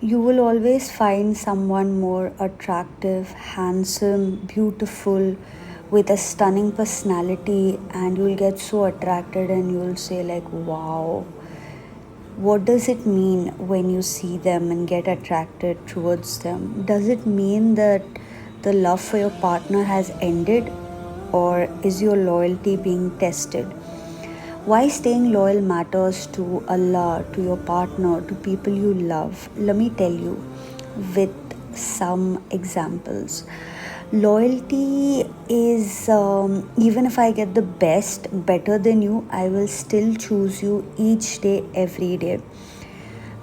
You will always find someone more attractive, handsome, beautiful, with a stunning personality, and you'll get so attracted and you'll say, like, wow, what does it mean when you see them and get attracted towards them? Does it mean that the love for your partner has ended, or is your loyalty being tested? Why staying loyal matters to Allah, to your partner, to people you love? Let me tell you with some examples. Loyalty is even if I get the best, better than you, I will still choose you each day, every day.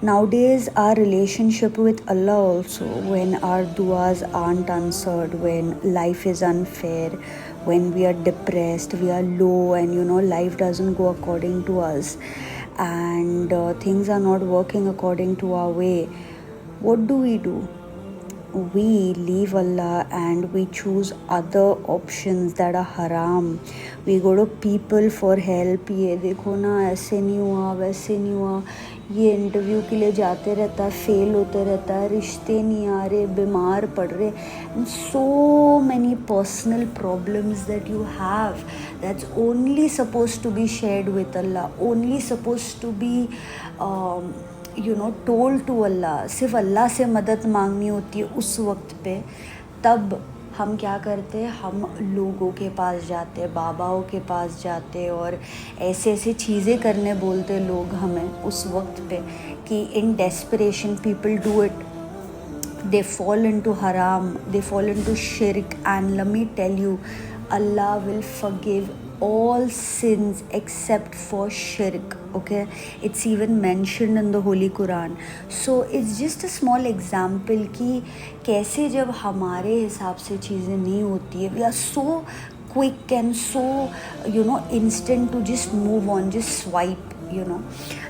Nowadays, our relationship with Allah also, when our duas aren't answered, when life is unfair, when we are depressed, we are low, and life doesn't go according to us, and things are not working according to our way, what do? We leave Allah and we choose other options that are haram. We go to people for help. ये देखो ना, ऐसे नहीं हुआ, वैसे नहीं हुआ, ये इंटरव्यू के लिए जाते रहता है, फेल होते रहता है, रिश्ते नहीं आ रहे, बीमार पड़ रहे, and so many personal problems that you have, that's only supposed to be shared with Allah, only supposed to be told to Allah, सिर्फ अल्लाह से मदद मांगनी होती है उस वक्त पे, तब हम क्या करते हैं, हम लोगों के पास जाते हैं, बाबाओं के पास जाते हैं, और ऐसे ऐसे चीज़ें करने बोलते लोग हमें उस वक्त पे कि in desperation people do it, they fall into haram, they fall into shirk, and let me tell you, Allah will forgive all sins except for shirk. Okay, it's even mentioned in the Holy Quran. So it's just a small example कि कैसे जब हमारे हिसाब से चीज़ें नहीं होती है, we are so quick and so instant to just move on, just swipe.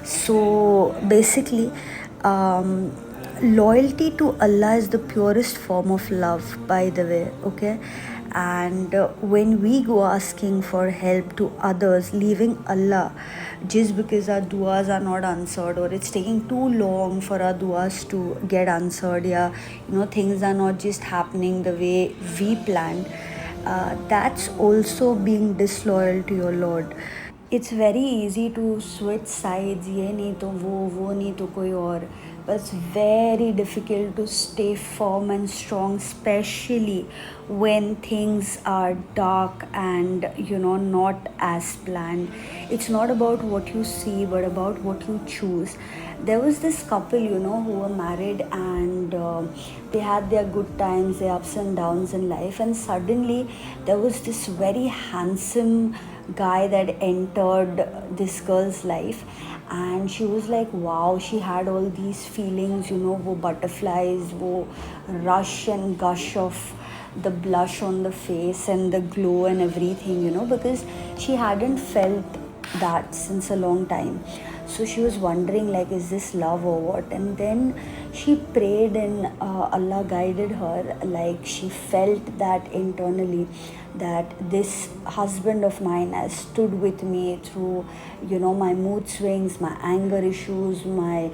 So basically, loyalty to Allah is the purest form of love, by the way. Okay, and when we go asking for help to others, leaving Allah just because our duas are not answered, or it's taking too long for our duas to get answered, yeah, things are not just happening the way we planned, that's also being disloyal to your Lord. It's very easy to switch sides, ये नहीं तो वो नहीं तो कोई और, but it's very difficult to stay firm and strong, especially when things are dark and not as planned. It's not about what you see, but about what you choose. There was this couple who were married, and they had their good times, their ups and downs in life, and suddenly there was this very handsome guy that entered this girl's life, and she was like, wow, she had all these feelings, wo butterflies, wo rush and gush of the blush on the face and the glow and everything, because she hadn't felt that since a long time. So she was wondering, like, is this love or what? And then she prayed, and Allah guided her. Like, she felt that internally, that this husband of mine has stood with me through my mood swings, my anger issues, my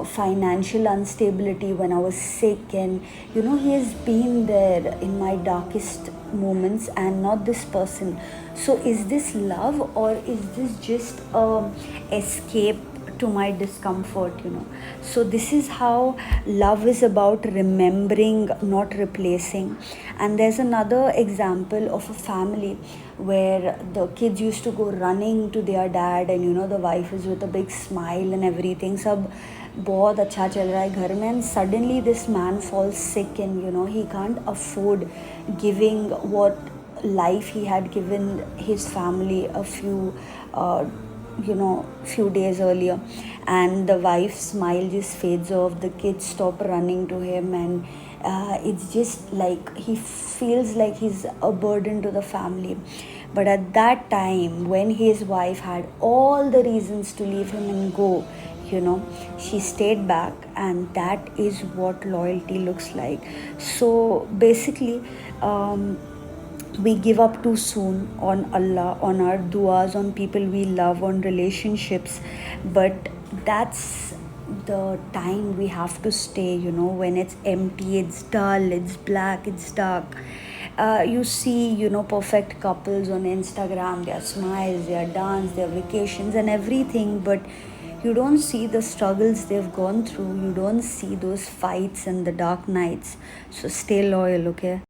financial instability when I was sick, and he has been there in my darkest moments, and not this person. So is this love, or is this just escape to my discomfort? So this is how love is about remembering, not replacing. And there's another example of a family where the kids used to go running to their dad, and the wife is with a big smile and everything, सब बहुत अच्छा चल रहा है घर में, and suddenly this man falls sick, and he can't afford giving what life he had given his family a few days earlier, and the wife's smile just fades off, the kids stop running to him, and it's just like he feels like he's a burden to the family. But at that time, when his wife had all the reasons to leave him and go, she stayed back, and that is what loyalty looks like. So basically, we give up too soon on Allah, on our duas, on people we love, on relationships, but that's the time we have to stay, you know, when it's empty, it's dull, it's black, it's dark. You see, you know, perfect couples on Instagram, their smiles, their dance, their vacations, and everything, but you don't see the struggles they've gone through. You don't see those fights and the dark nights. So stay loyal, okay?